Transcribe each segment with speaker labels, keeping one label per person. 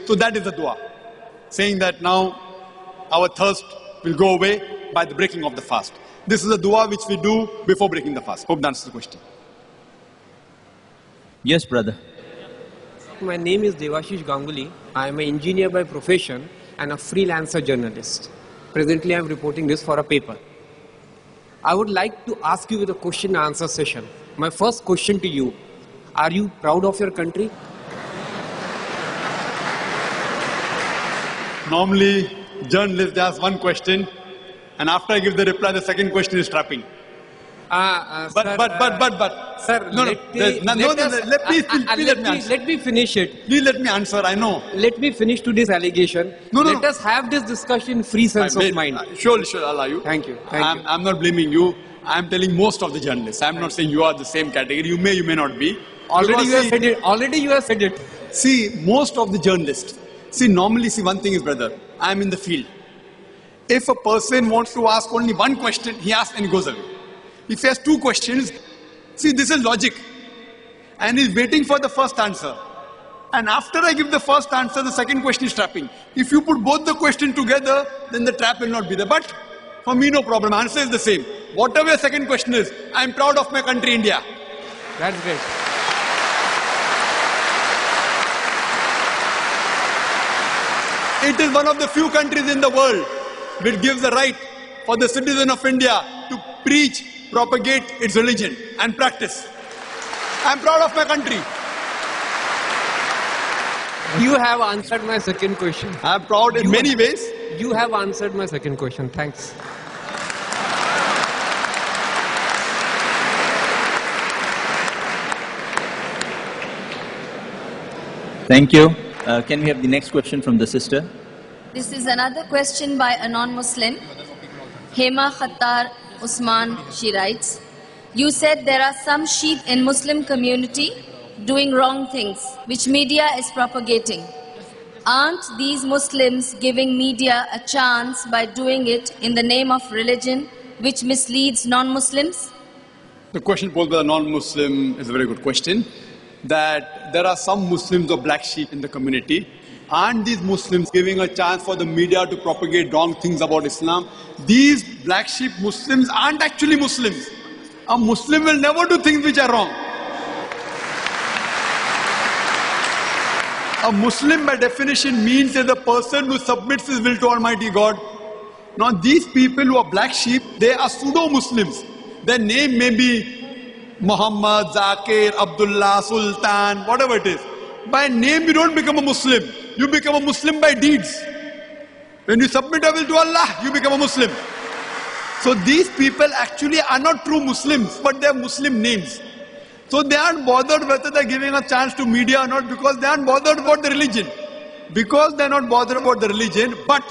Speaker 1: So that is the dua, saying that now our thirst will go away by the breaking of the fast. This is a dua which we do before breaking the fast. Hope that answers the question.
Speaker 2: Yes, brother.
Speaker 3: My name is Devashish Ganguly. I am an engineer by profession and a freelancer journalist. Presently, I am reporting this for a paper. I would like to ask you with a question and answer session. My first question to you, are you proud of your country?
Speaker 1: Normally, journalists ask one question, and after I give the reply, the second question is trapping.
Speaker 3: Sir, let me finish it.
Speaker 1: Please let me answer, I know.
Speaker 3: Let me finish to this allegation. Let us have this discussion in free sense of mind.
Speaker 1: Sure, I'll allow you.
Speaker 3: Thank you.
Speaker 1: I'm not blaming you. I'm telling most of the journalists. I'm not saying you are the same category. You may not be.
Speaker 3: Already you have said it.
Speaker 1: See, most of the journalists. See, normally, one thing is, brother, I'm in the field. If a person wants to ask only one question, he asks and he goes away. If he has two questions, see, this is logic. And he's waiting for the first answer. And after I give the first answer, the second question is trapping. If you put both the questions together, then the trap will not be there. But for me, no problem. Answer is the same. Whatever your second question is, I'm proud of my country, India.
Speaker 3: That's great.
Speaker 1: It is one of the few countries in the world which gives the right for the citizen of India to preach, propagate its religion and practice. I'm proud of my country.
Speaker 3: You have answered my second question.
Speaker 1: I'm proud in many ways.
Speaker 3: You have answered my second question. Thanks.
Speaker 2: Thank you. Can we have the next question from the sister?
Speaker 4: This is another question by a non-Muslim. Hema Khattar Usman, she writes, you said there are some sheep in Muslim community doing wrong things, which media is propagating. Aren't these Muslims giving media a chance by doing it in the name of religion, which misleads non-Muslims?
Speaker 1: The question posed by a non-Muslim is a very good question. That there are some Muslims or black sheep in the community. Aren't these Muslims giving a chance for the media to propagate wrong things about Islam? These black sheep Muslims aren't actually Muslims. A Muslim will never do things which are wrong. A Muslim by definition means that the person who submits his will to Almighty God. Now these people who are black sheep, they are pseudo-Muslims. Their name may be Mohamed, Zakir, Abdullah, Sultan, whatever it is. By name you don't become a Muslim. You become a Muslim by deeds. When you submit your will to Allah, you become a Muslim. So these people actually are not true Muslims, but they are Muslim names. So they aren't bothered whether they're giving a chance to media or not, because they aren't bothered about the religion. Because they're not bothered about the religion, but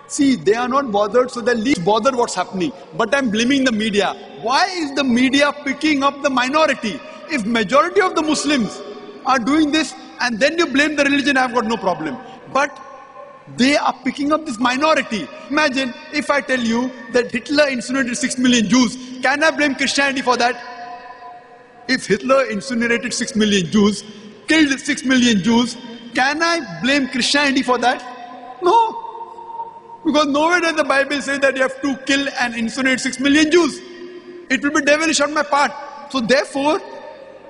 Speaker 1: see, they are not bothered, so they're least bothered what's happening. But I'm blaming the media. Why is the media picking up the minority? If majority of the Muslims are doing this, and then you blame the religion, I've got no problem. But they are picking up this minority. Imagine if I tell you that Hitler incinerated 6 million Jews. Can I blame Christianity for that? If Hitler incinerated 6 million Jews, killed 6 million Jews, can I blame Christianity for that? No. Because nowhere does the Bible say that you have to kill and incinerate 6 million Jews. It will be devilish on my part. So therefore,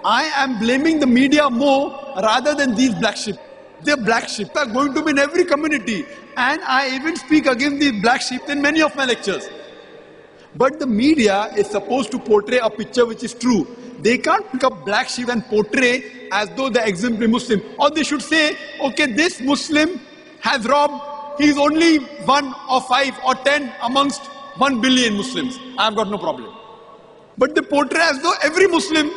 Speaker 1: I am blaming the media more rather than these black sheep. The black sheep are going to be in every community. And I even speak against these black sheep in many of my lectures. But the media is supposed to portray a picture which is true. They can't pick up black sheep and portray as though they're exemplary Muslim. Or they should say, okay, this Muslim has robbed. He is only 1 or 5 or 10 amongst 1 billion Muslims. I've got no problem. But they portray as though every Muslim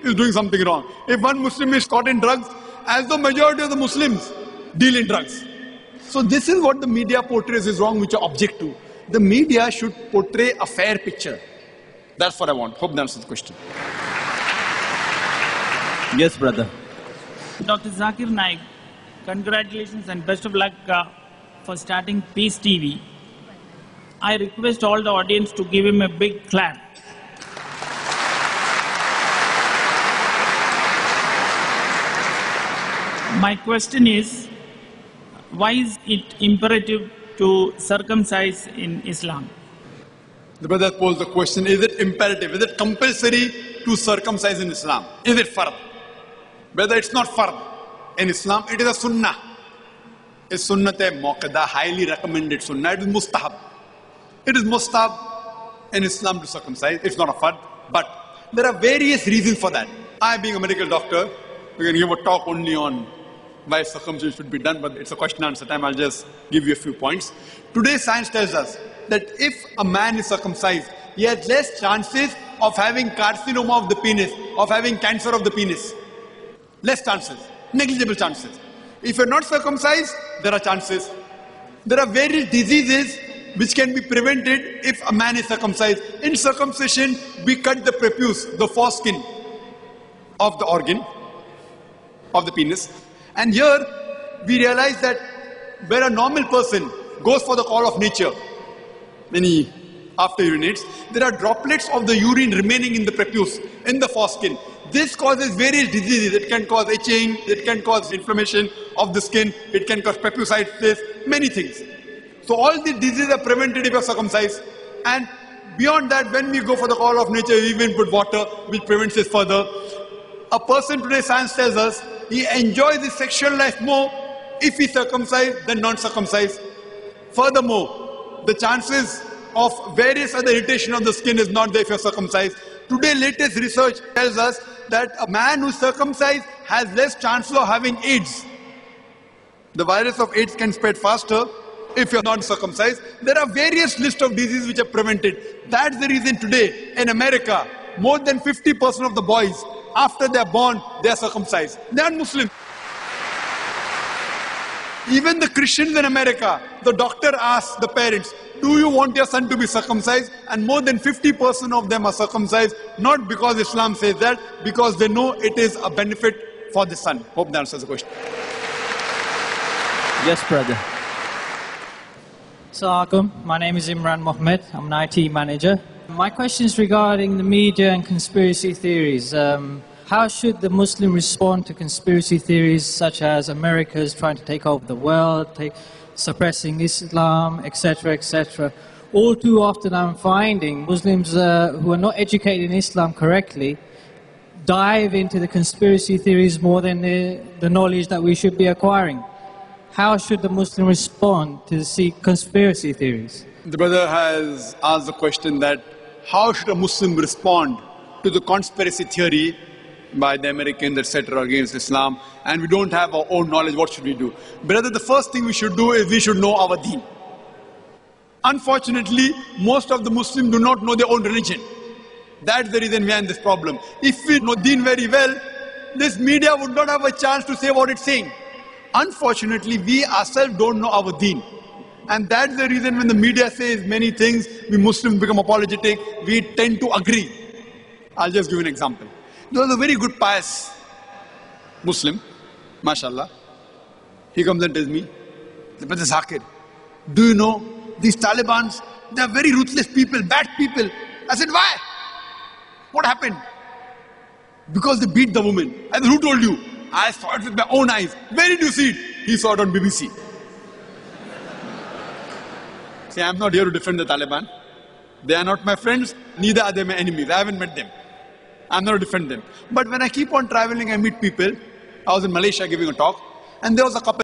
Speaker 1: is doing something wrong. If one Muslim is caught in drugs, as though majority of the Muslims deal in drugs. So this is what the media portrays is wrong, which I object to. The media should portray a fair picture. That's what I want. Hope that answers the question.
Speaker 2: Yes, brother.
Speaker 5: Dr. Zakir Naik, congratulations and best of luck for starting Peace TV. I request all the audience to give him a big clap. My question is, why is it imperative to circumcise in Islam?
Speaker 1: The brother posed the question, is it imperative, is it compulsory to circumcise in Islam? Is it fard? Whether it's not fard in Islam, it is a sunnah. It's sunnat-e-muqaddah, highly recommended sunnah. It is mustahab. It is mustahab in Islam to circumcise. It's not a fard. But there are various reasons for that. I, being a medical doctor, we can give a talk only on why circumcision should be done, but it's a question and answer time. I'll just give you a few points. Today, science tells us that if a man is circumcised, he has less chances of having carcinoma of the penis, of having cancer of the penis. Less chances, negligible chances. If you're not circumcised, there are chances. There are various diseases which can be prevented if a man is circumcised. In circumcision, we cut the prepuce, the foreskin of the organ, of the penis. And here, we realize that where a normal person goes for the call of nature, when he after urinates, there are droplets of the urine remaining in the prepuce, in the foreskin. This causes various diseases. It can cause itching, it can cause inflammation of the skin, it can cause prepucitis, many things. So all these diseases are prevented if you are circumcised. And beyond that, when we go for the call of nature, we even put water, which prevents this further. A person today, science tells us, he enjoys his sexual life more if he's circumcised than non-circumcised. Furthermore, the chances of various other irritation of the skin is not there if you're circumcised. Today, latest research tells us that a man who's circumcised has less chances of having AIDS. The virus of AIDS can spread faster if you're not circumcised. There are various lists of diseases which are prevented. That's the reason today in America, more than 50% of the boys, after they're born, they're circumcised. They aren't Muslim. Even the Christians in America, the doctor asks the parents, do you want your son to be circumcised? And more than 50% of them are circumcised, not because Islam says that, because they know it is a benefit for the son. Hope that answers the question.
Speaker 2: Yes, brother.
Speaker 6: Assalamualaikum. My name is Imran Mohamed. I'm an IT manager. My question is regarding the media and conspiracy theories. How should the Muslim respond to conspiracy theories such as America's trying to take over the world, suppressing Islam, etc., etc.? All too often I'm finding Muslims who are not educated in Islam correctly dive into the conspiracy theories more than the knowledge that we should be acquiring. How should the Muslim respond to the conspiracy theories?
Speaker 1: The brother has asked the question that how should a Muslim respond to the conspiracy theory by the Americans, etc., against Islam, and we don't have our own knowledge, what should we do? Brother, the first thing we should do is we should know our deen. Unfortunately, most of the Muslims do not know their own religion. That's the reason we are in this problem. If we know deen very well, this media would not have a chance to say what it's saying. Unfortunately, we ourselves don't know our deen. And that's the reason when the media says many things, we Muslims become apologetic, we tend to agree. I'll just give you an example. There was a very good pious Muslim, mashallah. He comes and tells me, Brother Zakir, do you know these Talibans, they are very ruthless people, bad people. I said, why? What happened? Because they beat the woman. I said, who told you? I saw it with my own eyes. Where did you see it? He saw it on BBC. See, I'm not here to defend the Taliban. They are not my friends, neither are they my enemies. I haven't met them. I'm not to defend them. But when I keep on traveling, I meet people. I was in Malaysia giving a talk, and there was a couple